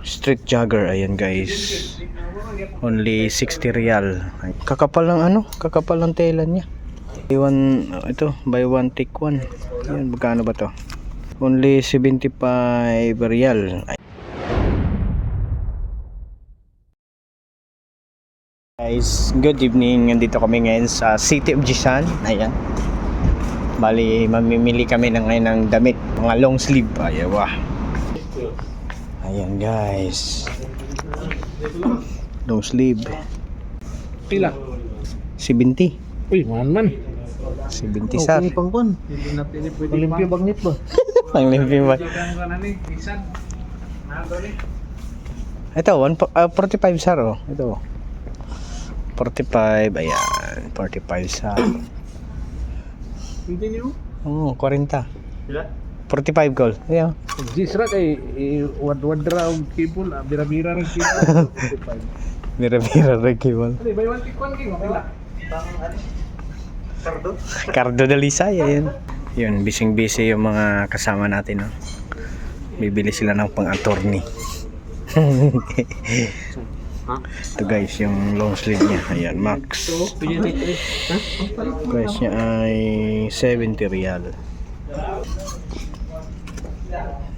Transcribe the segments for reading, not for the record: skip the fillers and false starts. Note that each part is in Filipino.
Street jogger, ayan guys. Only 60 real. Kakapal ng kakapal ng tela niya. Buy one take one. Ayan, magkano ba to? Only 75 real. Guys, good evening. Nandito kami ngayon sa City of Jisan. Ayan. Bali, mamimili kami ngayon ng damit, mga long sleeve. Ayaw. Ayan guys, long sleeve. Pila? 70. Uy, man. 70 sar. Pangkon. Olimpia bagnit ba? Panglimpyo ba? Ito, 45 sar oh. Ito. 45, ayan. 45 sar. Hindi niyo? Oo, 40. Pila? 45 gold. Ayan. Jisra kay wad-wadra og kibol, bira-bira ra kibol. Mira-mira regibol. Ano, buy one take one king, pila? Cardo de Lisay, ayan. Yun, busy yung mga kasama natin, no? Bibili sila ng pang-attorney. Ito guys, yung long sleeve niya. Ayan, max. Price niya ay 70 real.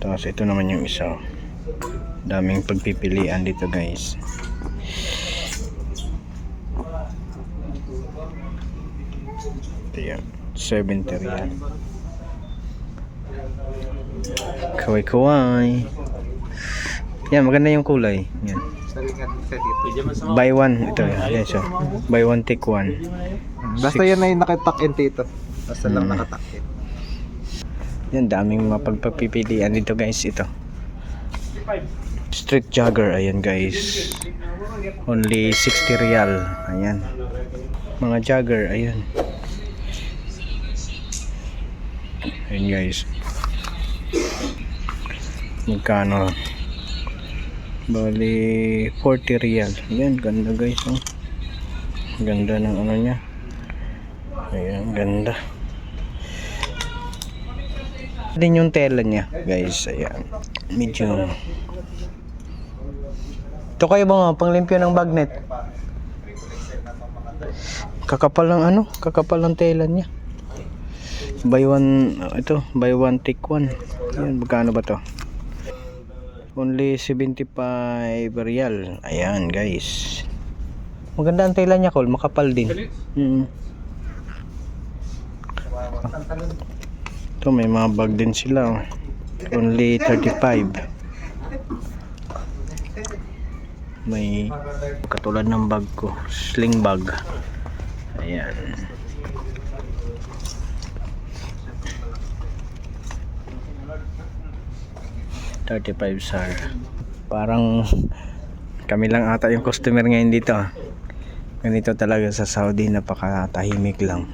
Tapos ito naman yung isa. Daming pagpipilian dito guys. Ayan, 70 real. Kaway-kaway. Yan, maganda yung kulay. Yan. Buy one. Ito, yan siya. Buy one, take one. Basta yan ay nakatak-in dito. Basta lang nakatak-in. Yan, daming mapagpipilian dito guys. Ito street jogger, ayan guys. Only 60 real. Ayan, mga jogger, ayan. Ayan guys, magkano? Bali 40 real. Ayan, ganda guys, oh. Ganda ng ano nya. Ayan, ganda din yung tela niya guys. Ayan, medyo ito kayo ba panglimpyo ng bagnet. Kakapal ng kakapal ng tela niya. Buy one take one. Ayan, magkano ba to? Only 75 real. Ayan guys, maganda ang tela niya, makapal din. Ito, may mga bag din sila. Only 35. May katulad ng bag ko, sling bag. Ayan. $35 sar. Parang kami lang ata yung customer ngayon dito. Ganito talaga sa Saudi, napakatahimik lang.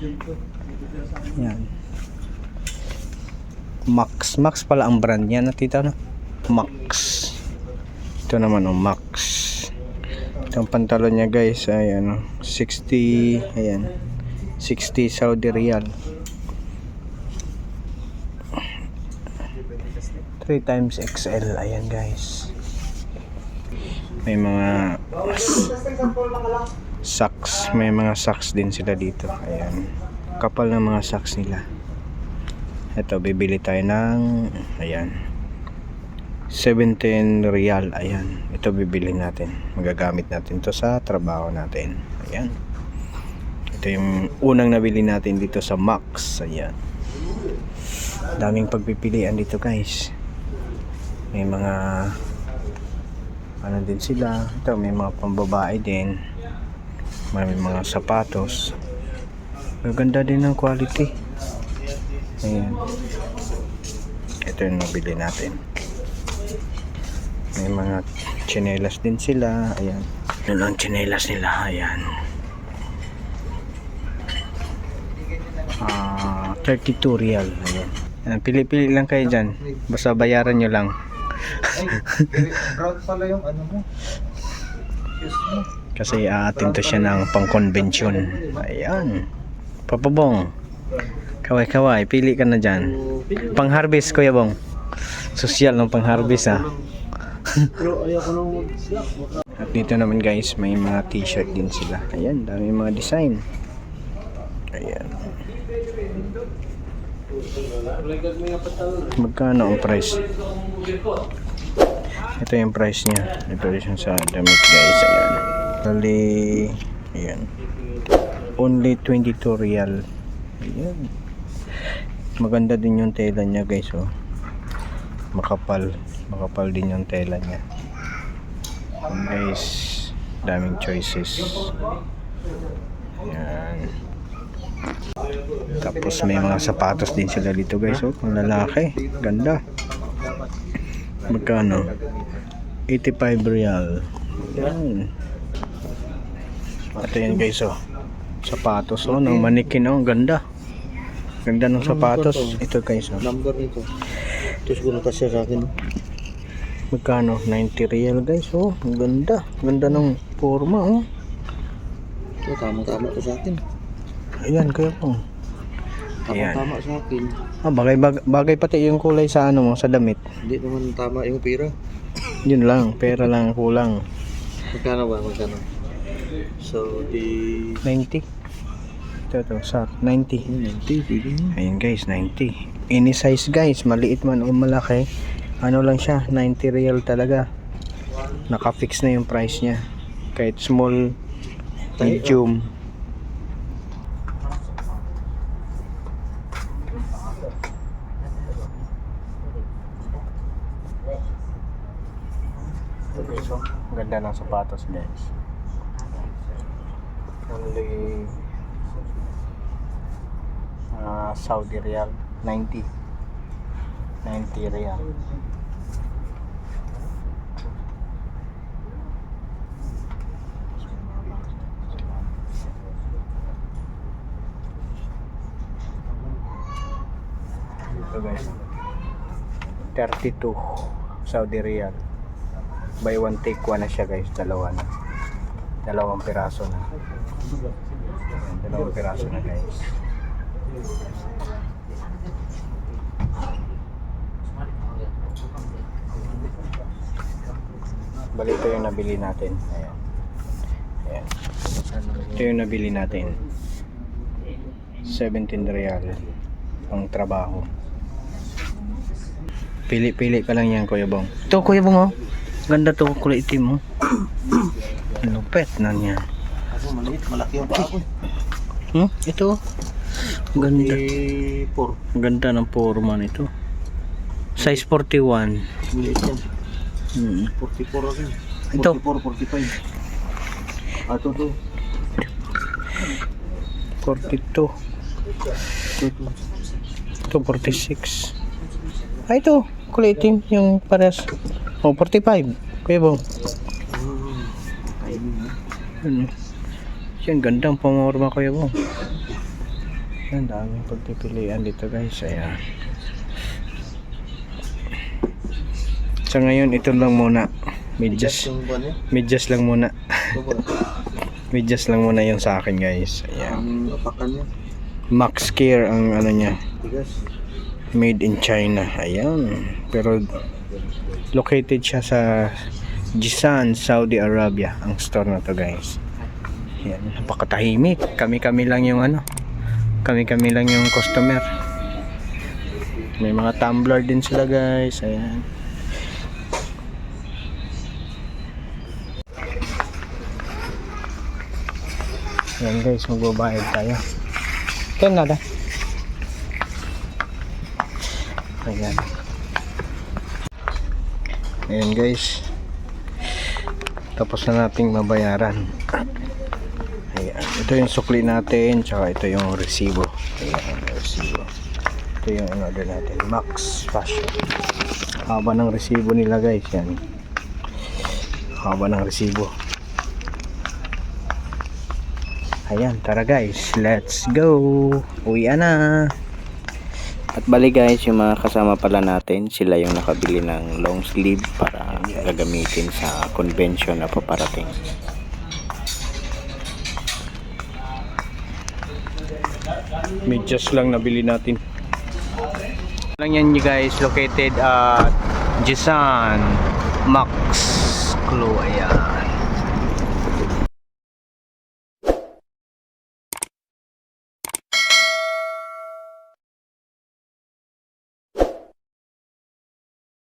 Ayan. Max pala ang brand niya, nakita na. Max. Ito naman Max. Itong pantalon niya guys ay 60, ayan, 60 Saudi Riyal. 3 XL, ayan guys. May mga socks, din sila dito. Ayan, kapal ng mga socks nila. Ito, bibili tayo ng ayan 17 real. Ayan, ito bibili natin, magagamit natin to sa trabaho natin. Ayan, ito yung unang nabili natin dito sa Max. Ayan, daming pagpipilian dito guys. May mga din sila. Ito, may mga pambabae din, may mga sapatos. Maganda din ng quality. Ayan, ito yung nabili natin. May mga tsinelas din sila. Ayan, yun ang tsinelas nila. Ayan, 32 real. Ayan, pili-pili lang kayo dyan, basta bayaran nyo lang. Brown pala yung mo. Kasi aatinto siya ng pang-convention. Ayan, Papabong, kaway-kaway, pili ka na dyan. Pang-harvest, Kuya Bong. Social ng pang-harvest, ha. Pero ayaw ko nang mag-slack. At dito naman guys, may mga t-shirt din sila. Ayan, dami mga design. Ayan. Magkano ang price? Ito yung price niya. Ito yung sa damit guys. Ayan. Bali, ayan. Only 22 real. Ayan. Maganda din yung tela niya guys. Oh. Makapal. Makapal din yung tela niya. And guys, daming choices. Ayan. Tapos may mga sapatos din sila dito guys. Oh, pang lalaki. Ganda. Magkano? 85 real. Ayan. Ito yan guys. Oh. Sapatos. Oh, ng manikin. Oh, ganda. Ganda ng sapatos. Ito guys. Oh. Number nito. Ito siguro kasi sa akin. Magkano? 90 real guys. Oh, ang ganda. Ganda ng forma. Oh. Ito, tama-tama to sa akin. Ayan kayo po. Ayan. Tama-tama sa akin. Ah, bagay pati yung kulay sa ano mo, sa damit. Hindi naman tama yung pera. Yun lang, pera lang kulang. Magkano ba? Magkano? So, the... 90. Ito, sa 90. 90, pwede na. Ayan guys, 90. Any size guys, maliit man o malaki. Ano lang siya, 90 real talaga. Naka-fix na yung price niya. Kahit small, medium. Okay, so, ganda ng sapatos guys. Only Saudi Real 90 Real. Ito guys, 32 Saudi Real. Buy one take one na siya guys. Dalawang piraso na. Ayan, dalawang piraso na guys. Bali ito yung nabili natin. Ayan. Ayan. Ito yung nabili natin. 17 real ang trabaho. Pili-pili ka lang yan Kuya Bong. Ito Kuya Bong oh. Ganda to, kulay itim oh. Lupet na niya. Ako maliit, malaki yung paa ko. Ito. Ganda. 4. Ganda ng forma nito. Size 41. Maliit yan. 44 rin. Ito. 44, 45. Ito to. 42. Ito 46. Ito. Kulay itim yung pares. 45. Kuya Bong. Ano? Yan, gandang pamorma Kuya Bong. Yan, daming pagpipilian dito guys. Ayan. Sa ngayon, ito lang muna. Medyas lang muna. Medyas lang muna yung sa akin guys. Ayan. Ang apakan niya. Max Care ang ano niya. Tigas. Made in China. Ayan. Pero located siya sa Jisan, Saudi Arabia. Ang store na to guys. Ayan. Napakatahimik. Kami-kami lang yung ano. Kami-kami lang yung customer. May mga tumbler din sila guys. Ayan. Ayan guys, magbabayad tayo. Ito nada. Ayan. Ayan guys. Tapos na nating mabayaran. Ayan. Ito yung sukli natin. Tsaka ito yung resibo. Ayan, resibo. Ito yung in-order natin. Max Fashion. Haba ng resibo nila guys. Yan. Haba ng resibo. Ayan, tara guys, let's go. Uwi na. At bali guys, yung mga kasama pala natin, sila yung nakabili ng long sleeve para gagamitin sa convention na paparating. Medyas lang nabili natin. Lang yan guys, located at Jisan. Max Clue, ayan.